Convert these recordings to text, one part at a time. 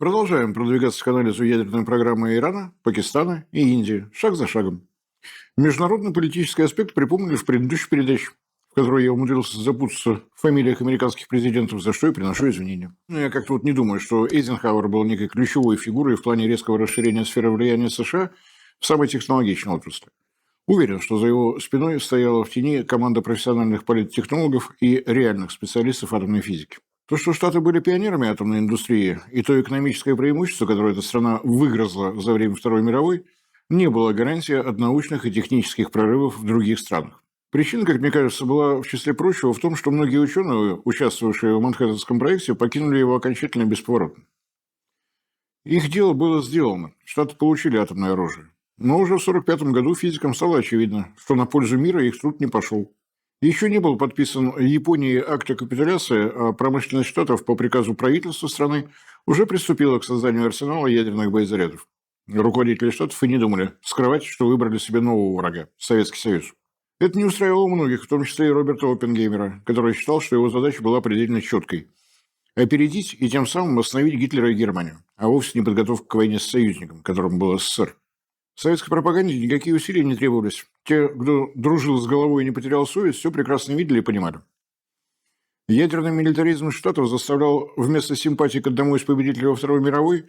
Продолжаем продвигаться к анализу ядерной программы Ирана, Пакистана и Индии, шаг за шагом. Международный политический аспект припомнили в предыдущей передаче, в которой я умудрился запутаться в фамилиях американских президентов, за что и приношу извинения. Но я как-то не думаю, что Эйзенхауэр был некой ключевой фигурой в плане резкого расширения сферы влияния США в самой технологичной отрасли. Уверен, что за его спиной стояла в тени команда профессиональных политтехнологов и реальных специалистов атомной физики. То, что Штаты были пионерами атомной индустрии, и то экономическое преимущество, которое эта страна выгрызла за время Второй мировой, не было гарантией от научных и технических прорывов в других странах. Причина, как мне кажется, была в числе прочего в том, что многие ученые, участвовавшие в Манхэттенском проекте, покинули его окончательно бесповоротно. Их дело было сделано, Штаты получили атомное оружие. Но уже в 1945 году физикам стало очевидно, что на пользу мира их труд не пошел. Еще не был подписан Японией акт о капитуляции, а промышленность Штатов по приказу правительства страны уже приступила к созданию арсенала ядерных боезарядов. Руководители Штатов и не думали скрывать, что выбрали себе нового врага – Советский Союз. Это не устраивало многих, в том числе и Роберта Оппенгеймера, который считал, что его задача была предельно четкой – опередить и тем самым остановить Гитлера и Германию, а вовсе не подготовка к войне с союзником, которым был СССР. В советской пропаганде никакие усилия не требовались. Те, кто дружил с головой и не потерял совесть, все прекрасно видели и понимали. Ядерный милитаризм Штатов заставлял вместо симпатии к одному из победителей во Второй мировой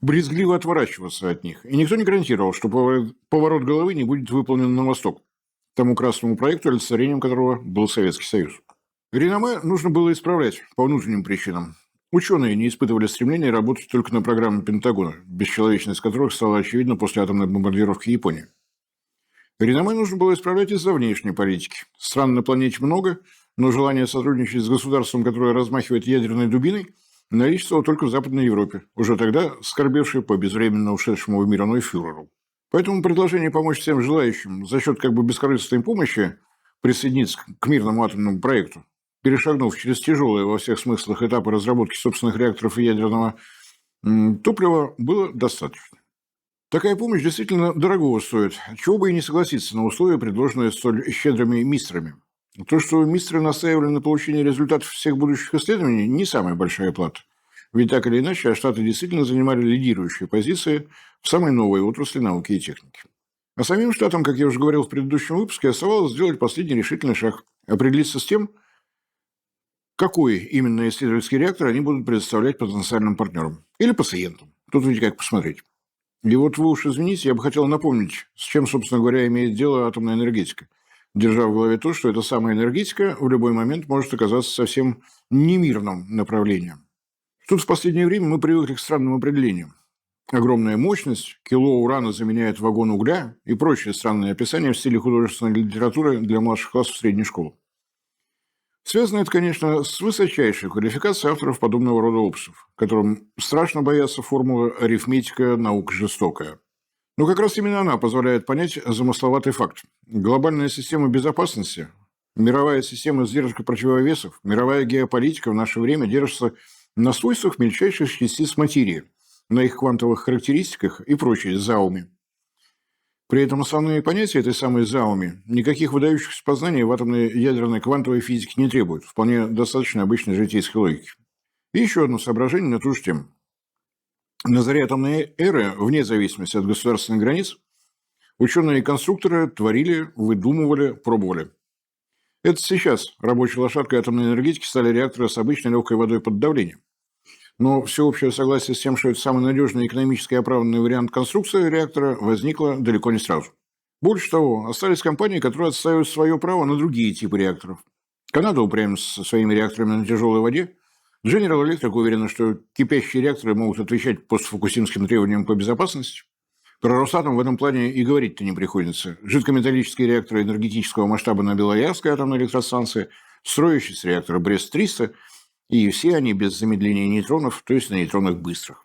брезгливо отворачиваться от них. И никто не гарантировал, что поворот головы не будет выполнен на восток, тому красному проекту, олицетворением которого был Советский Союз. Реноме нужно было исправлять по внутренним причинам. Ученые не испытывали стремления работать только на программе Пентагона, бесчеловечность которых стала очевидна после атомной бомбардировки Японии. Реноме нужно было исправлять из-за внешней политики. Стран на планете много, но желание сотрудничать с государством, которое размахивает ядерной дубиной, наличествовало только в Западной Европе, уже тогда скорбевшей по безвременно ушедшему в мир иной фюреру. Поэтому предложение помочь всем желающим за счет бескорыстной помощи присоединиться к мирному атомному проекту, перешагнув через тяжелые во всех смыслах этапы разработки собственных реакторов и ядерного топлива, было достаточно. Такая помощь действительно дорогого стоит, чего бы и не согласиться на условия, предложенные столь щедрыми мистерами. То, что мистеры настаивали на получении результатов всех будущих исследований, не самая большая плата. Ведь так или иначе, Штаты действительно занимали лидирующие позиции в самой новой отрасли науки и техники. А самим Штатам, как я уже говорил в предыдущем выпуске, оставалось сделать последний решительный шаг – определиться с тем, какой именно исследовательский реактор они будут предоставлять потенциальным партнерам или пациентам. Тут ведь как посмотреть. И вот вы уж извините, я бы хотел напомнить, с чем, собственно говоря, имеет дело атомная энергетика, держа в голове то, что эта самая энергетика в любой момент может оказаться совсем немирным направлением. Тут в последнее время мы привыкли к странным определениям. Огромная мощность, кило урана заменяет вагон угля и прочие странные описания в стиле художественной литературы для младших классов средней школы. Связано это, конечно, с высочайшей квалификацией авторов подобного рода опусов, которым страшно боятся формулы «арифметика, наука жестокая». Но как раз именно она позволяет понять замысловатый факт. Глобальная система безопасности, мировая система сдержек и противовесов, мировая геополитика в наше время держится на свойствах мельчайших частиц материи, на их квантовых характеристиках и прочей зауме. При этом основные понятия этой самой зауми никаких выдающихся познаний в атомной ядерной квантовой физике не требуют, вполне достаточно обычной житейской логики. И еще одно соображение на ту же тему. На заре атомной эры, вне зависимости от государственных границ, ученые и конструкторы творили, выдумывали, пробовали. Это сейчас рабочей лошадкой атомной энергетики стали реакторы с обычной легкой водой под давлением. Но всеобщее согласие с тем, что это самый надежный экономически оправданный вариант конструкции реактора, возникло далеко не сразу. Больше того, остались компании, которые отстаивают свое право на другие типы реакторов. Канада упрямится со своими реакторами на тяжелой воде. General Electric уверена, что кипящие реакторы могут отвечать постфукусимским требованиям по безопасности. Про Росатом в этом плане и говорить-то не приходится. Жидкометаллические реакторы энергетического масштаба на Белоярской атомной электростанции, строящийся реактор Брест-300, и все они без замедления нейтронов, то есть на нейтронах быстрых.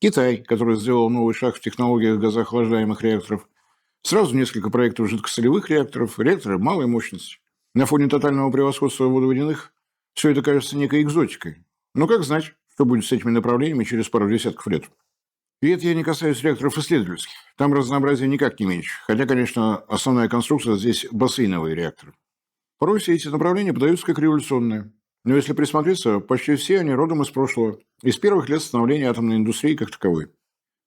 Китай, который сделал новый шаг в технологиях газоохлаждаемых реакторов. Сразу несколько проектов жидкосолевых реакторов, реакторы малой мощности. На фоне тотального превосходства водоводяных все это кажется некой экзотикой. Но как знать, что будет с этими направлениями через пару десятков лет. И это я не касаюсь реакторов исследовательских. Там разнообразие никак не меньше. Хотя, конечно, основная конструкция здесь бассейновые реакторы. Порой все эти направления подаются как революционные. Но если присмотреться, почти все они родом из прошлого, из первых лет становления атомной индустрии как таковой.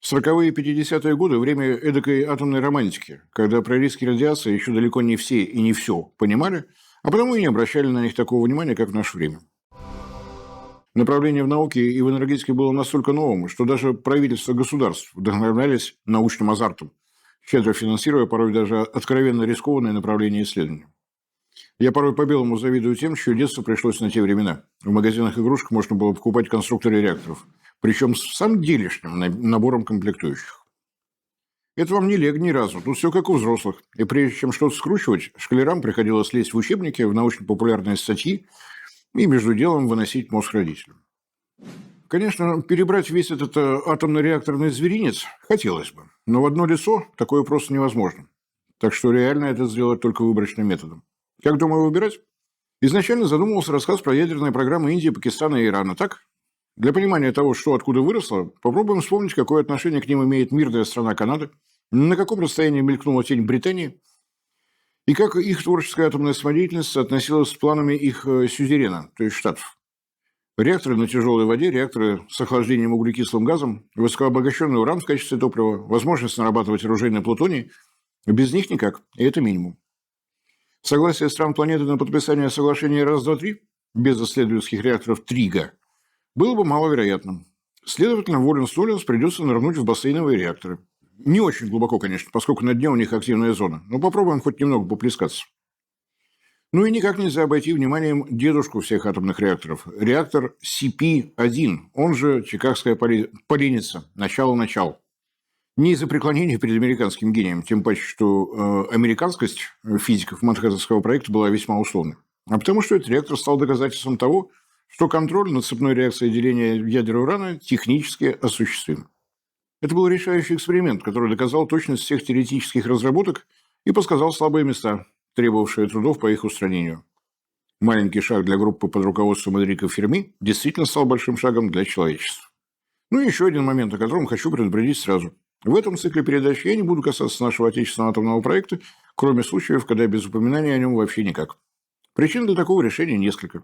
40-е и 50-е годы – время эдакой атомной романтики, когда про риски радиации еще далеко не все и не все понимали, а потому и не обращали на них такого внимания, как в наше время. Направление в науке и в энергетике было настолько новым, что даже правительства государств вдохновлялись научным азартом, щедро финансируя порой даже откровенно рискованные направления исследований. Я порой по-белому завидую тем, чье детство пришлось на те времена. В магазинах игрушек можно было покупать конструкторы реакторов, причем с самым делишным набором комплектующих. Это вам не лего ни разу, тут все как у взрослых. И прежде чем что-то скручивать, школярам приходилось лезть в учебники, в научно-популярные статьи и между делом выносить мозг родителям. Конечно, перебрать весь этот атомно-реакторный зверинец хотелось бы, но в одно лицо такое просто невозможно. Так что реально это сделать только выборочным методом. Как думаю выбирать? Изначально задумывался рассказ про ядерные программы Индии, Пакистана и Ирана, так? Для понимания того, что откуда выросло, попробуем вспомнить, какое отношение к ним имеет мирная страна Канады, на каком расстоянии мелькнула тень Британии, и как их творческая атомная самодеятельность соотносилась с планами их сюзерена, то есть штатов. Реакторы на тяжелой воде, реакторы с охлаждением углекислым газом, высокообогащенный уран в качестве топлива, возможность нарабатывать оружейный плутоний. Без них никак, и это минимум. Согласие стран планеты на подписание соглашения раз-два-три, без исследовательских реакторов Трига, было бы маловероятным. Следовательно, Воленс-Толенс придется нырнуть в бассейновые реакторы. Не очень глубоко, конечно, поскольку на дне у них активная зона, но попробуем хоть немного поплескаться. Ну и никак нельзя обойти вниманием дедушку всех атомных реакторов. Реактор CP-1, он же Чикагская поленница, начало-начал. Не из-за преклонения перед американским гением, тем паче, что американскость физиков Манхэттенского проекта была весьма условной, а потому что этот реактор стал доказательством того, что контроль над цепной реакцией деления ядер урана технически осуществим. Это был решающий эксперимент, который доказал точность всех теоретических разработок и подсказал слабые места, требовавшие трудов по их устранению. Маленький шаг для группы под руководством Энрико Ферми действительно стал большим шагом для человечества. Ну и еще один момент, о котором хочу предупредить сразу. В этом цикле передач я не буду касаться нашего отечественного атомного проекта, кроме случаев, когда без упоминания о нем вообще никак. Причин для такого решения несколько.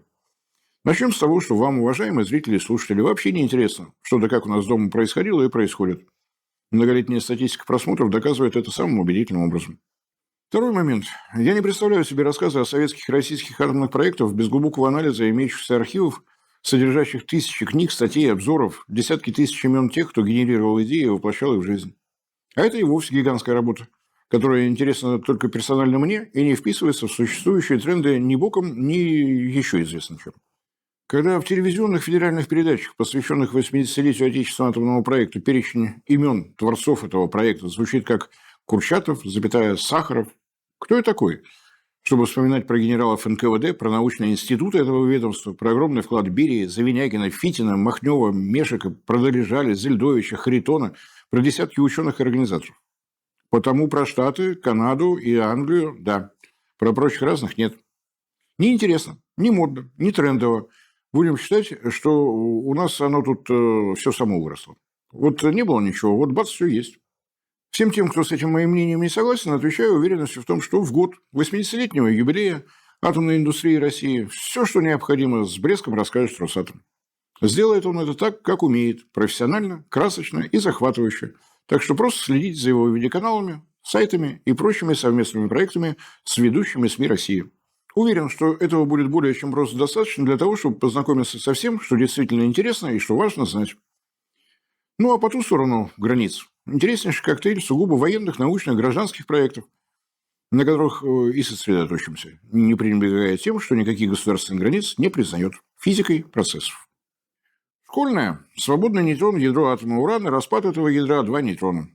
Начнем с того, что вам, уважаемые зрители и слушатели, вообще не интересно, что да как у нас дома происходило и происходит. Многолетняя статистика просмотров доказывает это самым убедительным образом. Второй момент. Я не представляю себе рассказы о советских и российских атомных проектах без глубокого анализа имеющихся архивов, содержащих тысячи книг, статей, обзоров, десятки тысяч имен тех, кто генерировал идеи и воплощал их в жизнь. А это и вовсе гигантская работа, которая интересна только персонально мне и не вписывается в существующие тренды ни боком, ни еще известно чем. Когда в телевизионных федеральных передачах, посвященных 80-летию отечественного атомного проекта, перечень имен творцов этого проекта звучит как Курчатов, Сахаров, кто я такой, чтобы вспоминать про генералов НКВД, про научные институты этого ведомства, про огромный вклад Берии, Завинягина, Фитина, Махнева, Мешика, про Долежали, Зельдовича, Харитона, про десятки ученых и организаторов. Потому про Штаты, Канаду и Англию, да, про прочих разных нет. Не интересно, не модно, не трендово. Будем считать, что у нас оно тут все само выросло. Вот не было ничего, вот бац, все есть. Всем тем, кто с этим моим мнением не согласен, отвечаю уверенностью в том, что в год 80-летнего юбилея атомной индустрии России все, что необходимо, с блеском расскажет Росатом. Сделает он это так, как умеет, профессионально, красочно и захватывающе. Так что просто следите за его видеоканалами, сайтами и прочими совместными проектами с ведущими СМИ России. Уверен, что этого будет более чем просто достаточно для того, чтобы познакомиться со всем, что действительно интересно и что важно знать. Ну а по ту сторону границ интереснейший коктейль сугубо военных, научных, гражданских проектов, на которых и сосредоточимся, не пренебрегая тем, что никаких государственных границ не признает физикой процессов. Школьное. Свободный нейтрон, ядро атома урана, распад этого ядра, 2 нейтрона.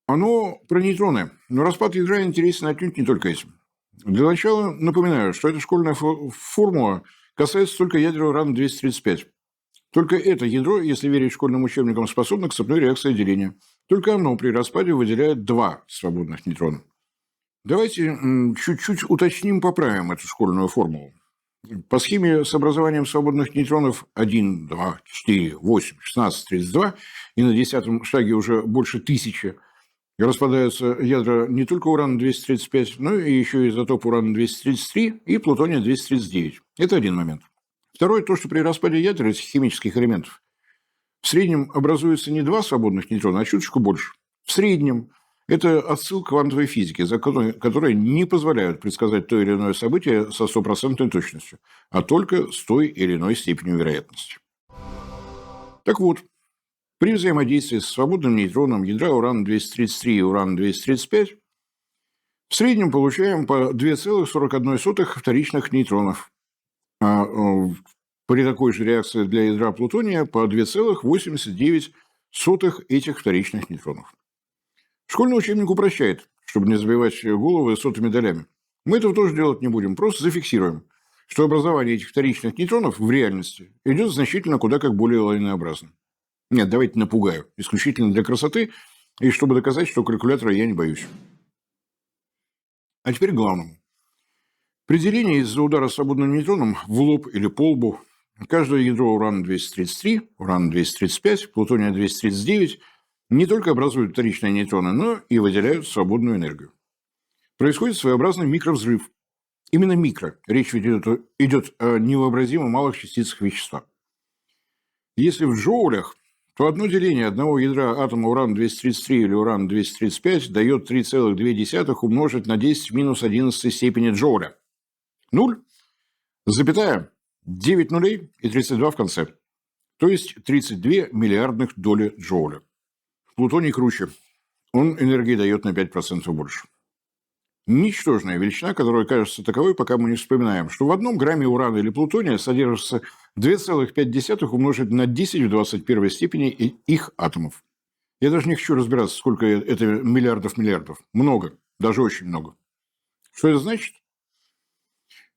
Оно про нейтроны, но распад ядра интересен отнюдь не только этим. Для начала напоминаю, что эта школьная формула касается только ядра урана-235. Только это ядро, если верить школьным учебникам, способно к цепной реакции деления. Только оно при распаде выделяет 2 свободных нейтрона. Давайте чуть-чуть уточним, поправим эту школьную формулу. По схеме с образованием свободных нейтронов 1, 2, 4, 8, 16, 32, и на 10-м шаге уже больше 1000, Распадаются ядра не только урана-235, но и еще изотоп урана-233 и плутония-239. Это один момент. Второе, то, что при распаде ядер этих химических элементов в среднем образуется не два свободных нейтрона, а чуточку больше. В среднем это отсылка к квантовой физике, которые не позволяют предсказать то или иное событие со стопроцентной точностью, а только с той или иной степенью вероятности. Так вот, при взаимодействии с свободным нейтроном ядра урана-233 и урана-235 в среднем получаем по 2,41 вторичных нейтронов, а при такой же реакции для ядра плутония по 2,89 этих вторичных нейтронов. Школьный учебник упрощает, чтобы не забивать головы сотыми долями. Мы этого тоже делать не будем, просто зафиксируем, что образование этих вторичных нейтронов в реальности идет значительно куда как более лавинообразно. Нет, давайте напугаю, исключительно для красоты и чтобы доказать, что калькулятора я не боюсь. А теперь к главному. При делении из-за удара свободным нейтроном в лоб или по лбу каждое ядро урана-233, урана-235, плутония-239 не только образуют вторичные нейтроны, но и выделяют свободную энергию. Происходит своеобразный микровзрыв. Именно микро. Речь идет о невообразимо малых частицах вещества. Если в джоулях, то одно деление одного ядра атома урана-233 или урана-235 дает 3,2 умножить на 10 в минус 11 степени джоуля. 0,9 нулей и 32 в конце. То есть 32 миллиардных доли джоуля. Плутоний круче. Он энергии дает на 5% больше. Ничтожная величина, которая кажется таковой, пока мы не вспоминаем, что в одном грамме урана или плутония содержится 2,5 умножить на 10 в 21 степени их атомов. Я даже не хочу разбираться, сколько это миллиардов. Много, даже очень много. Что это значит?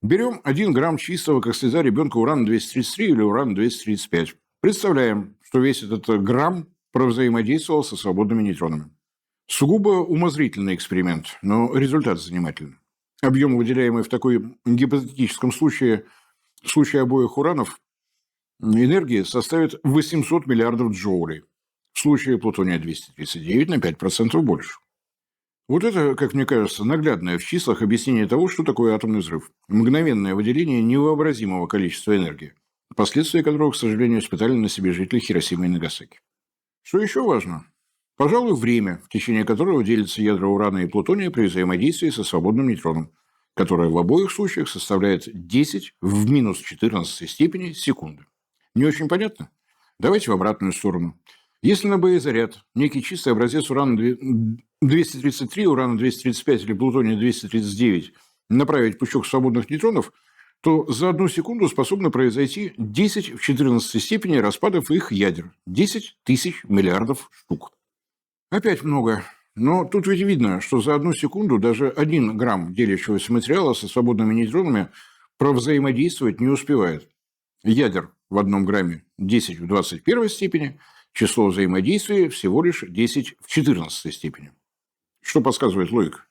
Берем 1 грамм чистого, как слеза ребенка, урана-233 или урана-235. Представляем, что весь этот грамм провзаимодействовал со свободными нейтронами. Сугубо умозрительный эксперимент, но результат занимательный. Объем, выделяемый в такой гипотетическом случае, в случае обоих уранов, энергии составит 800 миллиардов джоулей. В случае плутония-239 на 5% больше. Вот это, как мне кажется, наглядное в числах объяснение того, что такое атомный взрыв. Мгновенное выделение невообразимого количества энергии, последствия которого, к сожалению, испытали на себе жители Хиросимы и Нагасаки. Что еще важно? Пожалуй, время, в течение которого делятся ядра урана и плутония при взаимодействии со свободным нейтроном, которое в обоих случаях составляет 10 в минус 14 степени секунды. Не очень понятно? Давайте в обратную сторону. Если на боезаряд некий чистый образец урана-233, урана-235 или плутония-239 направить пучок свободных нейтронов, то за 1 секунду способно произойти 10 в 14 степени распадов их ядер. 10 тысяч миллиардов штук. Опять много. Но тут ведь видно, что за 1 секунду даже 1 грамм делящегося материала со свободными нейтронами провзаимодействовать не успевает. Ядер в 1 грамме 10 в 21 степени, число взаимодействия всего лишь 10 в 14 степени. Что подсказывает логика?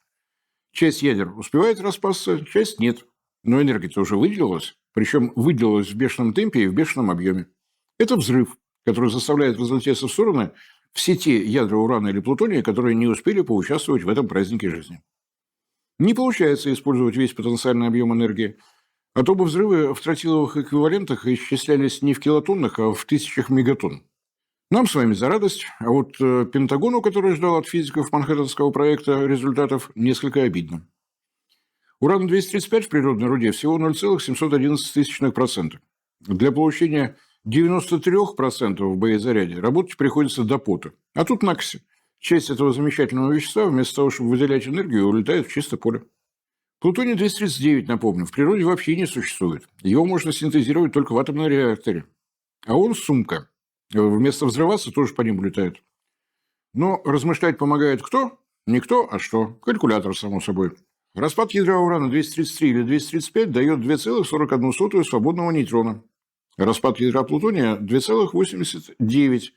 Часть ядер успевает распасться, часть нет. Но энергия-то уже выделилась, причем выделилась в бешеном темпе и в бешеном объеме. Это взрыв, который заставляет разлететься в стороны все те ядра урана или плутония, которые не успели поучаствовать в этом празднике жизни. Не получается использовать весь потенциальный объем энергии, а то бы взрывы в тротиловых эквивалентах исчислялись не в килотоннах, а в тысячах мегатонн. Нам с вами за радость, а вот Пентагону, который ждал от физиков Манхэттенского проекта результатов, несколько обидно. Уран-235 в природной руде всего 0,711%. Для получения 93% в боезаряде работать приходится до пота. А тут накси. Часть этого замечательного вещества, вместо того, чтобы выделять энергию, улетает в чистое поле. Плутоний-239, напомню, в природе вообще не существует. Его можно синтезировать только в атомном реакторе. А он сумка. Вместо взрываться тоже по ним улетает. Но размышлять помогает кто? Не кто, а что? Калькулятор, само собой. Распад ядра урана-233 или 235 дает 2,41 свободного нейтрона. Распад ядра плутония – 2,89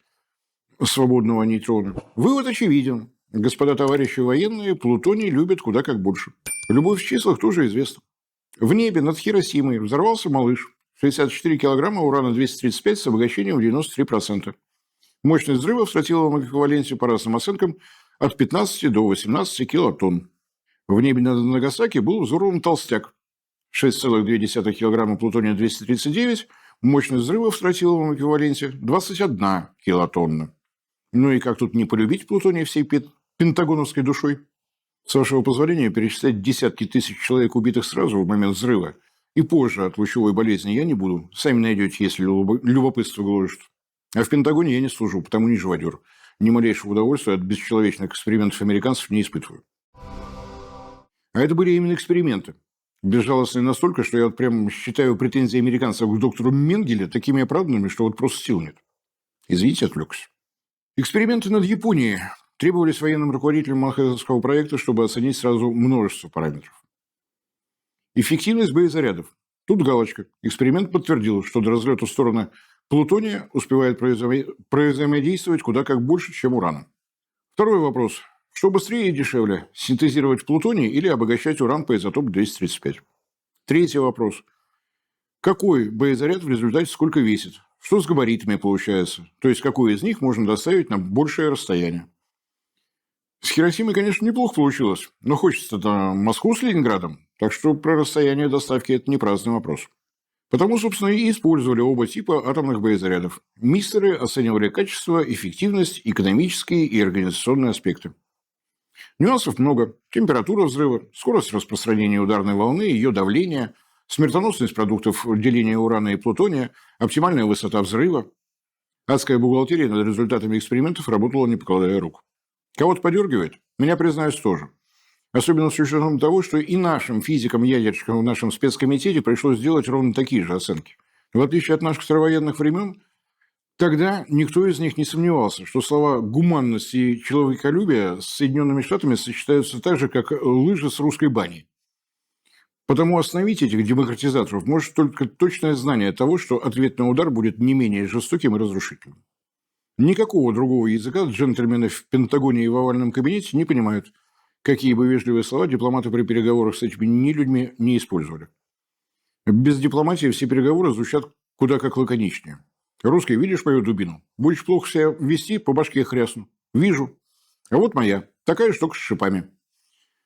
свободного нейтрона. Вывод очевиден. Господа товарищи военные, плутоний любят куда как больше. Любовь в числах тоже известна. В небе над Хиросимой взорвался малыш. 64 килограмма урана-235 с обогащением в 93%. Мощность взрыва в тротиловом эквиваленте по разным оценкам от 15 до 18 килотонн. В небе над Нагасаки был взорван толстяк. 6,2 килограмма плутония-239, мощность взрыва в тротиловом эквиваленте 21 килотонна. Ну и как тут не полюбить плутоний всей пентагоновской душой? С вашего позволения, перечислять десятки тысяч человек, убитых сразу в момент взрыва, и позже от лучевой болезни я не буду. Сами найдете, если любопытство гложет. А в Пентагоне я не служу, потому не живодер. Ни малейшего удовольствия от бесчеловечных экспериментов американцев не испытываю. А это были именно эксперименты. Безжалостные настолько, что я вот прям считаю претензии американцев к доктору Менгеле такими оправданными, что вот просто сил нет. Извините, отвлекся. Эксперименты над Японией требовались военным руководителям Манхэттенского проекта, чтобы оценить сразу множество параметров. Эффективность боезарядов. Тут галочка. Эксперимент подтвердил, что до разлета в сторону плутония успевает взаимодействовать куда как больше, чем урана. Второй вопрос. Что быстрее и дешевле, синтезировать плутоний или обогащать уран по изотопу 235? Третий вопрос. Какой боезаряд в результате сколько весит? Что с габаритами получается? То есть, какой из них можно доставить на большее расстояние? С Хиросимой, конечно, неплохо получилось, но хочется-то Москву с Ленинградом, так что про расстояние доставки это не праздный вопрос. Потому, собственно, и использовали оба типа атомных боезарядов. Мистеры оценивали качество, эффективность, экономические и организационные аспекты. Нюансов много. Температура взрыва, скорость распространения ударной волны, ее давление, смертоносность продуктов деления урана и плутония, оптимальная высота взрыва. Адская бухгалтерия над результатами экспериментов работала, не покладая рук. Кого-то подергивает? Меня, признаюсь, тоже. Особенно с учетом того, что и нашим физикам-ядерщикам в нашем спецкомитете пришлось сделать ровно такие же оценки. В отличие от наших старовоенных времен, тогда никто из них не сомневался, что слова «гуманность» и «человеколюбие» с Соединенными Штатами сочетаются так же, как лыжи с русской баней. Потому остановить этих демократизаторов может только точное знание того, что ответный удар будет не менее жестоким и разрушительным. Никакого другого языка джентльмены в Пентагоне и в овальном кабинете не понимают, какие бы вежливые слова дипломаты при переговорах с этими людьми не использовали. Без дипломатии все переговоры звучат куда как лаконичнее. Русский, видишь мою дубину? Будешь плохо себя вести, по башке хрясну. Вижу. А вот моя. Такая же, только с шипами.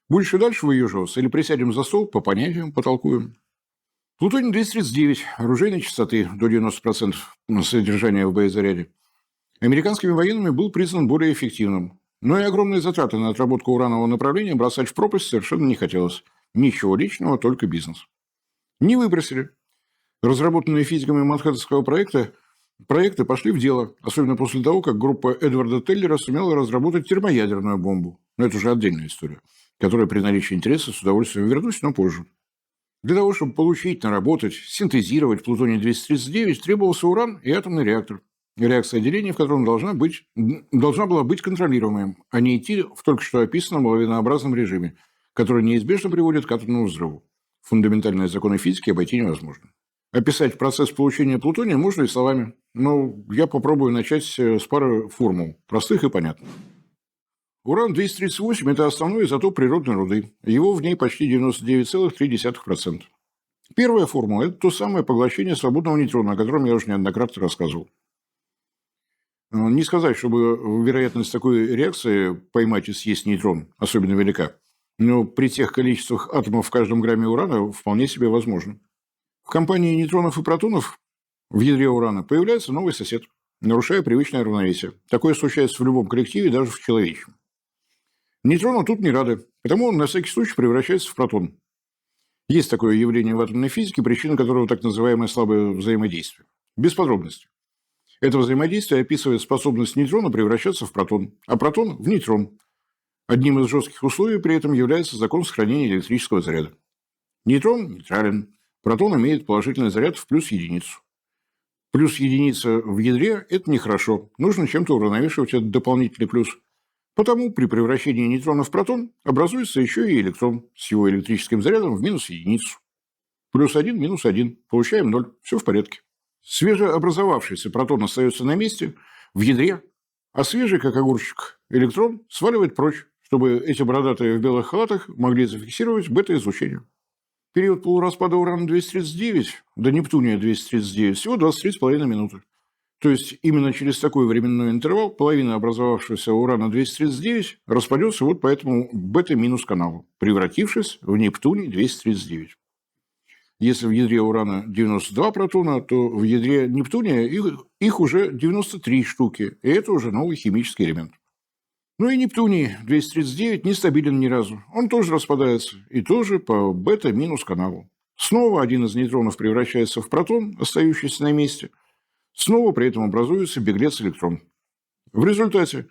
Будешь и дальше выезживаться или присядем за стол, по понятиям потолкуем. Плутоний-239 оружейной частоты до 90% содержания в боезаряде. Американскими военными был признан более эффективным. Но и огромные затраты на отработку уранового направления бросать в пропасть совершенно не хотелось. Ничего личного, только бизнес. Не выбросили. Разработанные физиками Манхэттенского проекты пошли в дело, особенно после того, как группа Эдварда Теллера сумела разработать термоядерную бомбу. Но это уже отдельная история, которая при наличии интереса с удовольствием вернусь, но позже. Для того, чтобы получить, наработать, синтезировать плутоний-239, требовался уран и атомный реактор. Реакция деления в котором должна была быть контролируемой, а не идти в только что описанном лавинообразном режиме, который неизбежно приводит к атомному взрыву. Фундаментальные законы физики обойти невозможно. Описать процесс получения плутония можно и словами, но я попробую начать с пары формул, простых и понятных. Уран-238 – это основной изотоп природной руды. Его в ней почти 99,3%. Первая формула – это то самое поглощение свободного нейтрона, о котором я уже неоднократно рассказывал. Не сказать, чтобы вероятность такой реакции поймать и съесть нейтрон особенно велика, но при тех количествах атомов в каждом грамме урана вполне себе возможно. В компании нейтронов и протонов в ядре урана появляется новый сосед, нарушая привычное равновесие. Такое случается в любом коллективе, даже в человеческом. Нейтрону тут не рады, потому он на всякий случай превращается в протон. Есть такое явление в атомной физике, причина которого так называемое слабое взаимодействие. Без подробностей. Это взаимодействие описывает способность нейтрона превращаться в протон, а протон – в нейтрон. Одним из жестких условий при этом является закон сохранения электрического заряда. Нейтрон нейтрален, протон имеет положительный заряд в плюс единицу. Плюс единица в ядре – это нехорошо, нужно чем-то уравновешивать этот дополнительный плюс. Потому при превращении нейтрона в протон образуется еще и электрон с его электрическим зарядом в минус единицу. Плюс 1, минус 1, получаем 0, все в порядке. Свежеобразовавшийся протон остается на месте, в ядре, а свежий, как огурчик, электрон сваливает прочь, чтобы эти бородатые в белых халатах могли зафиксировать бета-излучение. Период полураспада урана-239 до Нептуния-239 всего 23,5 минуты. То есть именно через такой временной интервал половина образовавшегося урана-239 распадется вот по этому бета-минус каналу, превратившись в Нептуний-239. Если в ядре урана 92 протона, то в ядре Нептуния их уже 93 штуки, и это уже новый химический элемент. Ну и Нептуний-239 не стабилен ни разу. Он тоже распадается, и тоже по бета-минус каналу. Снова один из нейтронов превращается в протон, остающийся на месте. Снова при этом образуется беглец-электрон. В результате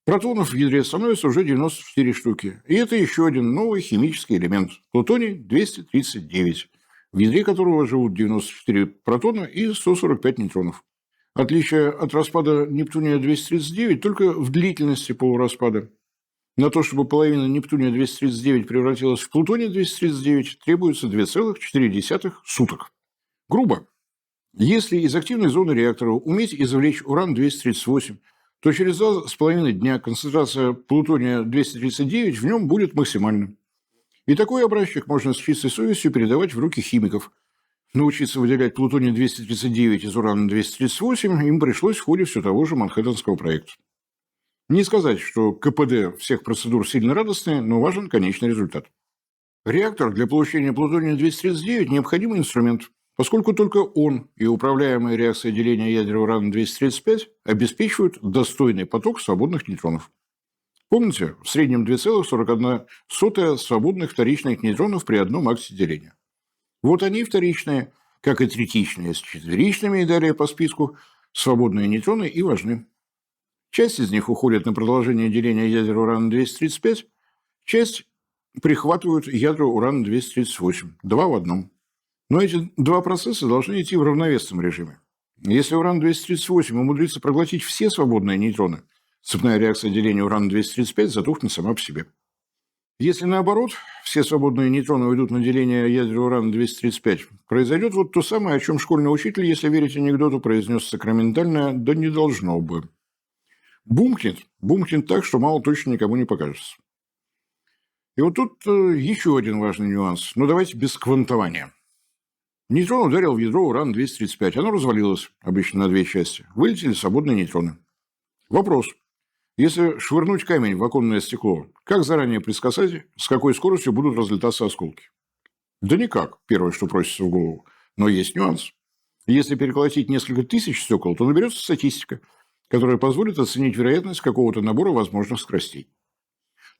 протонов в ядре становится уже 94 штуки. И это еще один новый химический элемент – плутоний-239, в ядре которого живут 94 протона и 145 нейтронов. Отличие от распада Нептуния-239 только в длительности полураспада. На то, чтобы половина Нептуния-239 превратилась в Плутоний-239, требуется 2,4 суток. Грубо. Если из активной зоны реактора уметь извлечь уран-238, то через 2,5 дня концентрация Плутония-239 в нем будет максимальна. И такой образчик можно с чистой совестью передавать в руки химиков. Научиться выделять Плутоний-239 из урана-238 им пришлось в ходе все того же Манхэттенского проекта. Не сказать, что КПД всех процедур сильно радостный, но важен конечный результат. Реактор для получения Плутония-239 – необходимый инструмент, поскольку только он и управляемая реакция деления ядер урана-235 обеспечивают достойный поток свободных нейтронов. Помните, в среднем 2,41 свободных вторичных нейтронов при одном акте деления. Вот они, вторичные, как и третичные, с четверичными и далее по списку, свободные нейтроны и важны. Часть из них уходит на продолжение деления ядер урана-235, часть прихватывают ядра урана-238, два в одном. Но эти два процесса должны идти в равновесном режиме. Если уран-238 умудрится проглотить все свободные нейтроны, цепная реакция деления урана-235 затухнет сама по себе. Если наоборот, все свободные нейтроны уйдут на деление ядер урана-235, произойдет вот то самое, о чем школьный учитель, если верить анекдоту, произнес сакраментально «да не должно бы». Бумкнет так, что мало точно никому не покажется. И вот тут еще один важный нюанс, но давайте без квантования. Нейтрон ударил в ядро урана-235, оно развалилось, обычно на две части, вылетели свободные нейтроны. Вопрос. Если швырнуть камень в оконное стекло, как заранее предсказать, с какой скоростью будут разлетаться осколки? Да никак, первое, что просится в голову. Но есть нюанс. Если переколотить несколько тысяч стекол, то наберется статистика, которая позволит оценить вероятность какого-то набора возможных скоростей.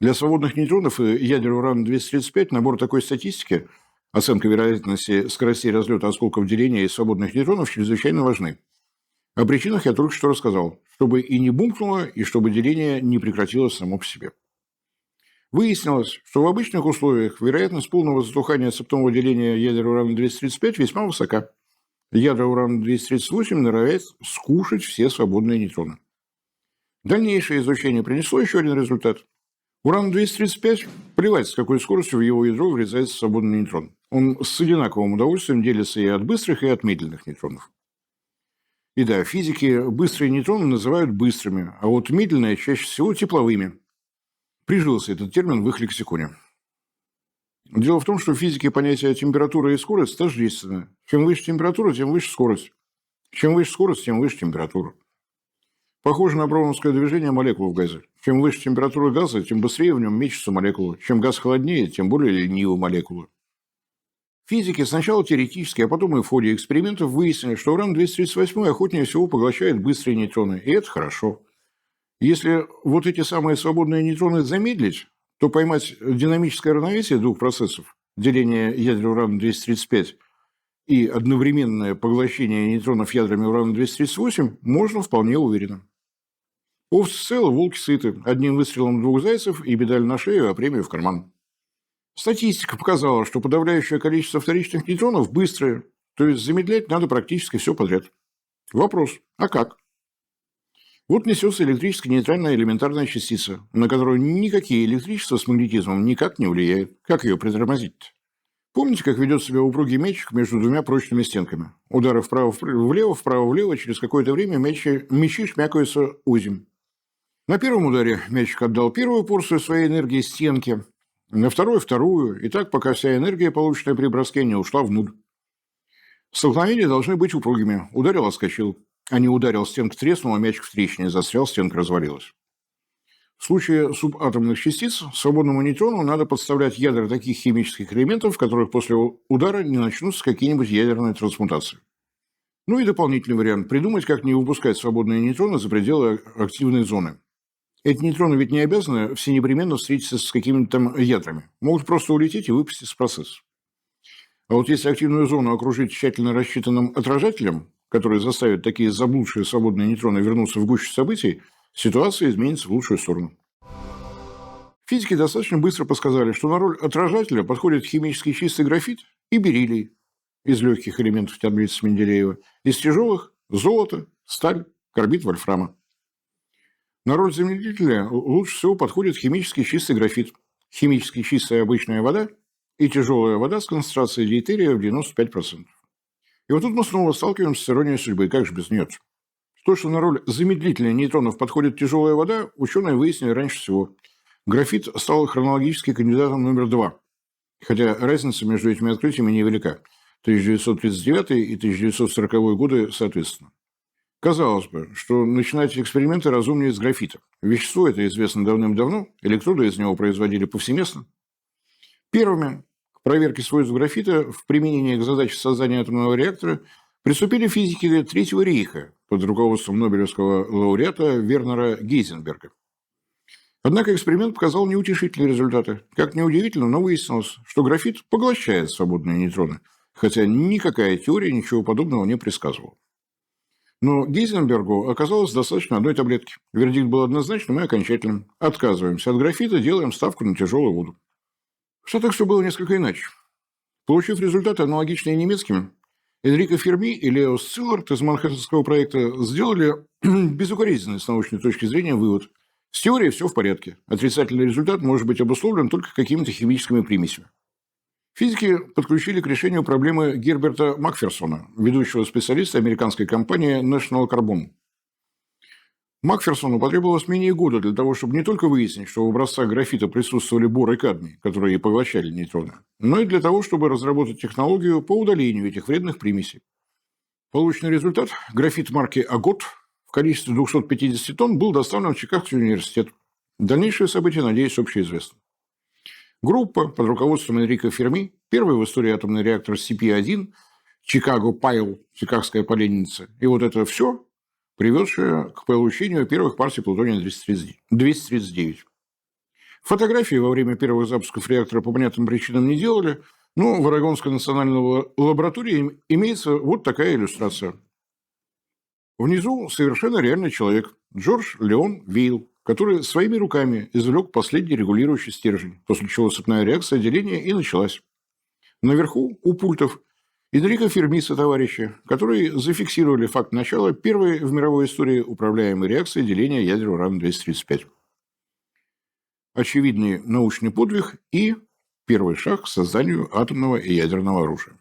Для свободных нейтронов и ядер урана-235 набор такой статистики, оценка вероятности скоростей разлета осколков деления и свободных нейтронов чрезвычайно важны. О причинах я только что рассказал, чтобы и не бумкнуло, и чтобы деление не прекратилось само по себе. Выяснилось, что в обычных условиях вероятность полного затухания цепного деления ядер урана-235 весьма высока. Ядра урана-238 норовят скушать все свободные нейтроны. Дальнейшее изучение принесло еще один результат. Уран-235, плевать, с какой скоростью в его ядро врезается свободный нейтрон. Он с одинаковым удовольствием делится и от быстрых, и от медленных нейтронов. И да, физики быстрые нейтроны называют быстрыми, а вот медленные чаще всего тепловыми. Прижился этот термин в их лексиконе. Дело в том, что в физике понятия температура и скорость тождественны. Чем выше температура, тем выше скорость. Чем выше скорость, тем выше температура. Похоже на броуновское движение молекул в газе. Чем выше температура газа, тем быстрее в нем мечутся молекулы. Чем газ холоднее, тем более ленивы молекулы. Физики сначала теоретически, а потом и в ходе экспериментов выяснили, что уран-238 охотнее всего поглощает быстрые нейтроны. И это хорошо. Если вот эти самые свободные нейтроны замедлить, то поймать динамическое равновесие двух процессов, деление ядер урана-235 и одновременное поглощение нейтронов ядрами урана-238, можно вполне уверенно. Овцы целы, волки сыты. Одним выстрелом двух зайцев и медаль на шею, а премию в карман. Статистика показала, что подавляющее количество вторичных нейтронов быстрое, то есть замедлять надо практически все подряд. Вопрос, а как? Вот несется электрическая нейтральная элементарная частица, на которую никакие электричества с магнетизмом никак не влияют. Как ее притормозить-то? Помните, как ведет себя упругий мячик между двумя прочными стенками? Удары вправо-влево, вправо-влево, через какое-то время мячи шмякаются озимь. На первом ударе мячик отдал первую порцию своей энергии стенке, на второй – вторую, и так, пока вся энергия, полученная при броске, не ушла внутрь. Столкновения должны быть упругими. Ударил, отскочил. а не ударил, стенка треснула, мячик в трещине застрял, стенка развалилась. В случае субатомных частиц свободному нейтрону надо подставлять ядра таких химических элементов, в которых после удара не начнутся какие-нибудь ядерные трансмутации. Ну и дополнительный вариант – придумать, как не выпускать свободные нейтроны за пределы активной зоны. Эти нейтроны ведь не обязаны все непременно встретиться с какими-то там ядрами. Могут просто улететь и выпустить из процесса. А вот если активную зону окружить тщательно рассчитанным отражателем, который заставит такие заблудшие свободные нейтроны вернуться в гущу событий, ситуация изменится в лучшую сторону. Физики достаточно быстро подсказали, что на роль отражателя подходит химически чистый графит и бериллий из легких элементов таблицы Менделеева, из тяжелых – золото, сталь, карбид вольфрама. На роль замедлителя лучше всего подходит химически чистый графит, химически чистая обычная вода и тяжелая вода с концентрацией дейтерия в 95%. И вот тут мы снова сталкиваемся с иронией судьбы, как же без нее? То, что на роль замедлителя нейтронов подходит тяжелая вода, ученые выяснили раньше всего. Графит стал хронологически кандидатом номер 2, хотя разница между этими открытиями невелика. 1939 и 1940 годы соответственно. Казалось бы, что начинать эксперименты разумнее с графита. Вещество это известно давным-давно, электроды из него производили повсеместно. Первыми к проверке свойств графита в применении к задаче создания атомного реактора приступили физики Третьего рейха под руководством нобелевского лауреата Вернера Гейзенберга. Однако эксперимент показал неутешительные результаты. Как неудивительно, но выяснилось, что графит поглощает свободные нейтроны, хотя никакая теория ничего подобного не предсказывала. Но Гейзенбергу оказалось достаточно одной таблетки. Вердикт был однозначным и окончательным. Отказываемся от графита, делаем ставку на тяжелую воду. В Штатах все было несколько иначе. Получив результаты, аналогичные немецким, Энрико Ферми и Лео Сциллард из Манхэттенского проекта сделали безукоризненный с научной точки зрения вывод. С теорией все в порядке. Отрицательный результат может быть обусловлен только какими-то химическими примесями. Физики подключили к решению проблемы Герберта Макферсона, ведущего специалиста американской компании National Carbon. Макферсону потребовалось менее года для того, чтобы не только выяснить, что в образцах графита присутствовали бор и кадмий, которые и поглощали нейтроны, но и для того, чтобы разработать технологию по удалению этих вредных примесей. Полученный результат – графит марки «Агот» в количестве 250 тонн был доставлен в Чикагский университет. Дальнейшие события, надеюсь, общеизвестны. Группа под руководством Энрико Ферми, первый в истории атомный реактор CP-1, Chicago Pile, Чикагская поленница, и вот это все, приведшее к получению первых партий плутония-239. Фотографии во время первых запусков реактора по понятным причинам не делали, но в Орегонской национальной лаборатории имеется вот такая иллюстрация. Внизу совершенно реальный человек, Джордж Леон Вейл, который своими руками извлек последний регулирующий стержень, после чего цепная реакция деления и началась. Наверху, у пультов, Энрико Ферми со товарищи, которые зафиксировали факт начала первой в мировой истории управляемой реакции деления ядер урана-235. Очевидный научный подвиг и первый шаг к созданию атомного и ядерного оружия.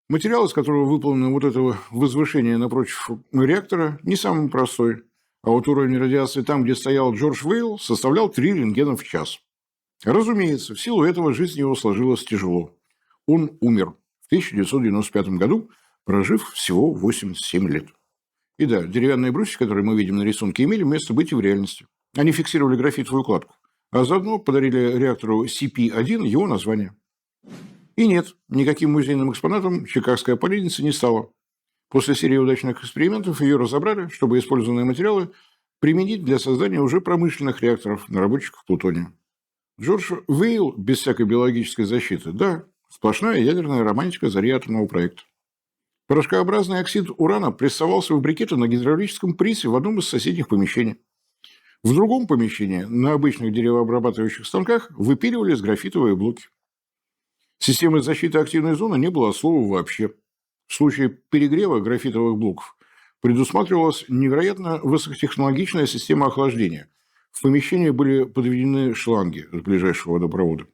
Материал, из которого выполнено вот это возвышение напротив реактора, не самый простой, а вот уровень радиации там, где стоял Джордж Вейл, составлял 3 рентгена в час. Разумеется, в силу этого жизнь его сложилась тяжело. Он умер в 1995 году, прожив всего 87 лет. И да, деревянные брусья, которые мы видим на рисунке, имели место быть и в реальности. Они фиксировали графитовую кладку, а заодно подарили реактору CP-1 его название. И нет, никаким музейным экспонатом Чикагская поленница не стала. После серии удачных экспериментов ее разобрали, чтобы использованные материалы применить для создания уже промышленных реакторов, наработчиков плутония. Джордж Вейл без всякой биологической защиты, да, сплошная ядерная романтика зари атомного проекта. Порошкообразный оксид урана прессовался в брикеты на гидравлическом прессе в одном из соседних помещений. В другом помещении, на обычных деревообрабатывающих станках, выпиливались графитовые блоки. Системы защиты активной зоны не было от слова вообще. В случае перегрева графитовых блоков предусматривалась невероятно высокотехнологичная система охлаждения. В помещении были подведены шланги с ближайшего водопровода.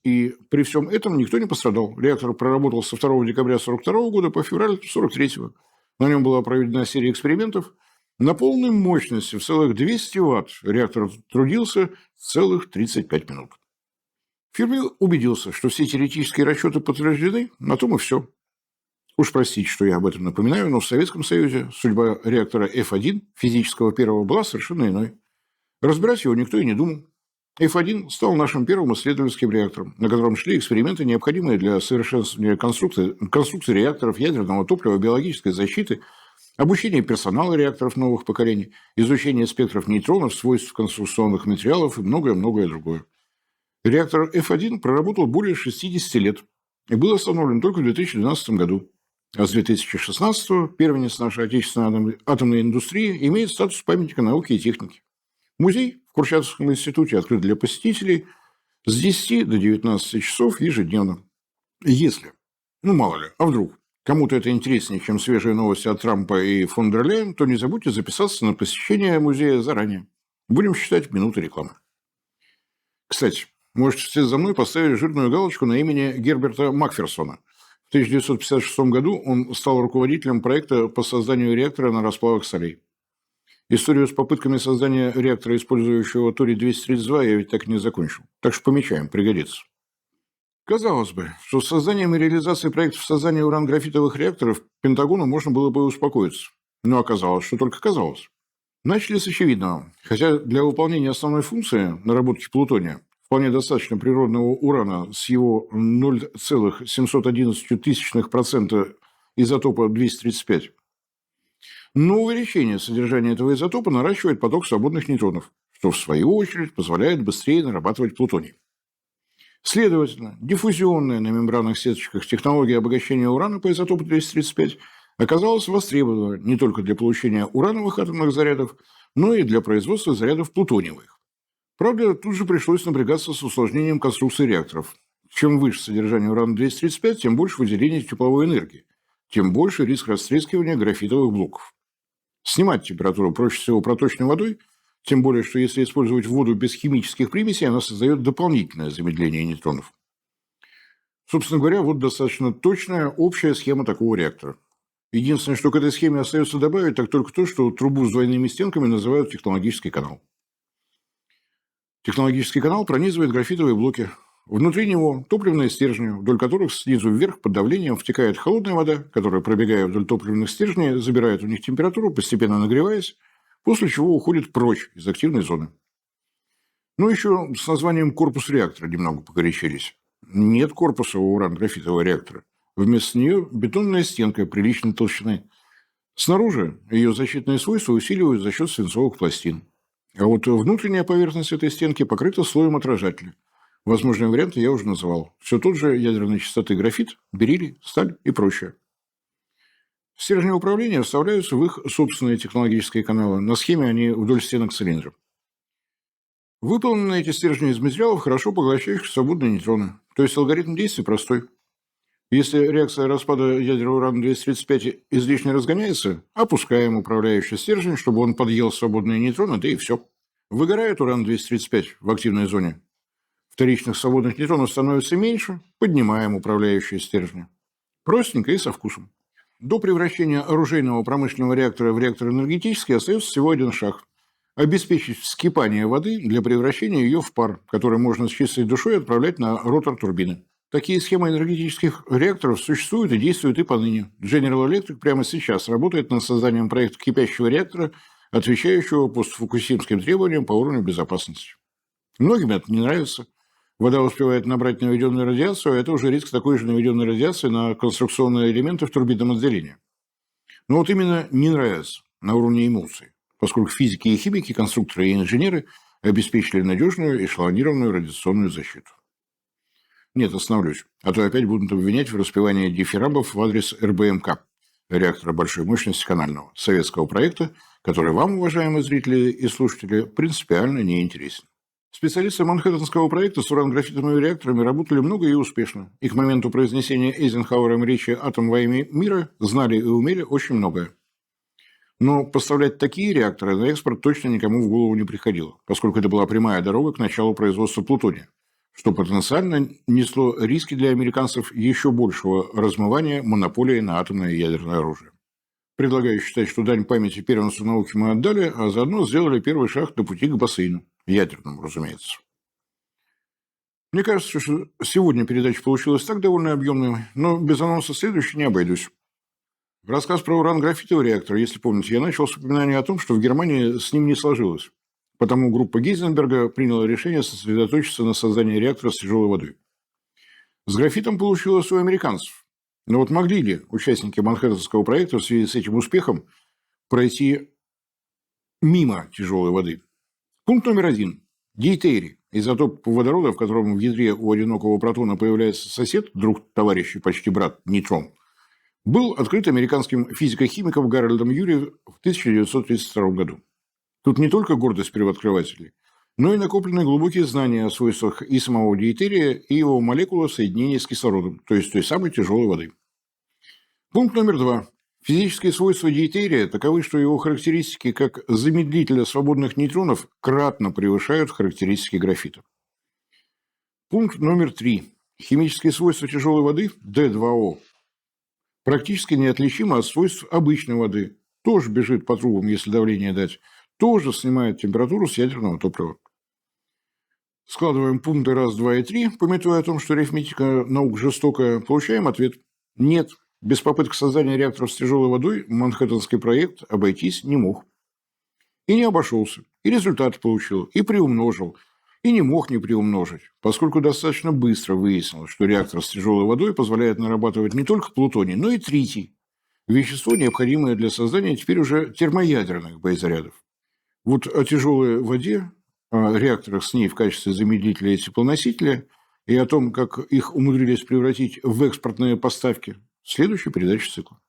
И при всем этом никто не пострадал. Реактор проработал со 2 декабря 1942 года по февраль 1943. На нем была проведена серия экспериментов. На полной мощности в целых 200 ватт реактор трудился целых 35 минут. Ферми убедился, что все теоретические расчеты подтверждены, на том и все. Уж простите, что я об этом напоминаю, но в Советском Союзе судьба реактора F1, физического первого, была совершенно иной. Разбирать его никто и не думал. F1 стал нашим первым исследовательским реактором, на котором шли эксперименты, необходимые для совершенствования конструкции реакторов, ядерного топлива, биологической защиты, обучения персонала реакторов новых поколений, изучения спектров нейтронов, свойств конструкционных материалов и многое-многое другое. Реактор F1 проработал более 60 лет и был остановлен только в 2012 году. А с 2016-го первенец нашей отечественной атомной индустрии имеет статус памятника науки и техники. Музей в Курчатовском институте открыт для посетителей с 10 до 19 часов ежедневно. Если, мало ли, а вдруг кому-то это интереснее, чем свежие новости от Трампа и фон дер Ляйен, то не забудьте записаться на посещение музея заранее. Будем считать минуты рекламы. Кстати, можете вслед за мной поставить жирную галочку на имени Герберта Макферсона. В 1956 году он стал руководителем проекта по созданию реактора на расплавах солей. Историю с попытками создания реактора, использующего Тори-232, я ведь так и не закончил. Так что помечаем, пригодится. Казалось бы, что с созданием и реализацией проектов создания уран-графитовых реакторов Пентагону можно было бы успокоиться. Но оказалось, что только казалось. Начали с очевидного. Хотя для выполнения основной функции наработки плутония вполне достаточно природного урана с его 0,711% изотопа 235. Но увеличение содержания этого изотопа наращивает поток свободных нейтронов, что в свою очередь позволяет быстрее нарабатывать плутоний. Следовательно, диффузионная на мембранных сеточках технология обогащения урана по изотопу 235 оказалась востребована не только для получения урановых атомных зарядов, но и для производства зарядов плутониевых. Правда, тут же пришлось напрягаться с усложнением конструкции реакторов. Чем выше содержание урана-235, тем больше выделение тепловой энергии, тем больше риск растрескивания графитовых блоков. Снимать температуру проще всего проточной водой, тем более, что если использовать воду без химических примесей, она создает дополнительное замедление нейтронов. Собственно говоря, вот достаточно точная общая схема такого реактора. Единственное, что к этой схеме остается добавить, так только то, что трубу с двойными стенками называют технологический канал. Технологический канал пронизывает графитовые блоки. Внутри него топливные стержни, вдоль которых снизу вверх под давлением втекает холодная вода, которая, пробегая вдоль топливных стержней, забирает у них температуру, постепенно нагреваясь, после чего уходит прочь из активной зоны. Еще с названием корпус реактора немного погорячились. Нет корпуса у уран-графитового реактора. Вместо нее бетонная стенка приличной толщины. Снаружи ее защитные свойства усиливают за счет свинцовых пластин. А вот внутренняя поверхность этой стенки покрыта слоем отражателя. Возможные варианты я уже называл. Все тот же ядерной частоты графит, бериллий, сталь и прочее. Стержни управления вставляются в их собственные технологические каналы. На схеме они вдоль стенок цилиндра. Выполнены эти стержни из материалов, хорошо поглощающих свободные нейтроны. То есть алгоритм действий простой. Если реакция распада ядра урана-235 излишне разгоняется, опускаем управляющий стержень, чтобы он подъел свободные нейтроны, да и все. Выгорает уран-235 в активной зоне. Вторичных свободных нейтронов становится меньше, поднимаем управляющие стержни. Простенько и со вкусом. До превращения оружейного промышленного реактора в реактор энергетический остается всего один шаг. Обеспечить вскипание воды для превращения ее в пар, который можно с чистой душой отправлять на ротор турбины. Такие схемы энергетических реакторов существуют и действуют и поныне. General Electric прямо сейчас работает над созданием проекта кипящего реактора, отвечающего постфукусимским требованиям по уровню безопасности. Многим это не нравится. Вода успевает набрать наведенную радиацию, а это уже риск такой же наведенной радиации на конструкционные элементы в турбинном отделении. Но вот именно не нравится на уровне эмоций, поскольку физики и химики, конструкторы и инженеры обеспечили надежную эшелонированную радиационную защиту. Нет, остановлюсь, а то опять будут обвинять в распевании дифирамбов в адрес РБМК, реактора большой мощности канального, советского проекта, который вам, уважаемые зрители и слушатели, принципиально не интересен. Специалисты Манхэттенского проекта с уран-графитовыми реакторами работали много и успешно, и к моменту произнесения Эйзенхауэром речи «Атом во имя мира» знали и умели очень многое. Но поставлять такие реакторы на экспорт точно никому в голову не приходило, поскольку это была прямая дорога к началу производства плутония, что потенциально несло риски для американцев еще большего размывания монополии на атомное и ядерное оружие. Предлагаю считать, что дань памяти первенству науки мы отдали, а заодно сделали первый шаг на пути к бассейну. Ядерному, разумеется. Мне кажется, что сегодня передача получилась так довольно объемной, но без анонса следующей не обойдусь. Рассказ про уран-графитовый реактор, если помните, я начал с упоминания о том, что в Германии с ним не сложилось. Потому группа Гейзенберга приняла решение сосредоточиться на создании реактора с тяжелой водой. С графитом получилось у американцев. Но вот могли ли участники Манхэттенского проекта в связи с этим успехом пройти мимо тяжелой воды? Пункт номер 1. Дейтерий. Изотоп водорода, в котором в ядре у одинокого протона появляется сосед, друг, товарищ и почти брат, нейтрон, был открыт американским физико-химиком Гарольдом Юри в 1932 году. Тут не только гордость первооткрывателей, но и накоплены глубокие знания о свойствах и самого дейтерия, и его молекулы в соединении с кислородом, то есть той самой тяжелой воды. Пункт номер 2. Физические свойства дейтерия таковы, что его характеристики как замедлителя свободных нейтронов кратно превышают характеристики графита. Пункт номер 3. Химические свойства тяжелой воды D2O практически неотличимы от свойств обычной воды. Тоже бежит по трубам, если давление дать. Тоже снимает температуру с ядерного топлива. Складываем пункты 1, 2 и 3, памятуя о том, что арифметика наук жестокая, получаем ответ. Нет, без попыток создания реакторов с тяжелой водой Манхэттенский проект обойтись не мог. И не обошелся, и результаты получил, и приумножил, и не мог не приумножить, поскольку достаточно быстро выяснилось, что реактор с тяжелой водой позволяет нарабатывать не только плутоний, но и тритий, вещество, необходимое для создания теперь уже термоядерных боезарядов. Вот о тяжелой воде, о реакторах с ней в качестве замедлителя и теплоносителя, и о том, как их умудрились превратить в экспортные поставки, в следующей передаче цикла.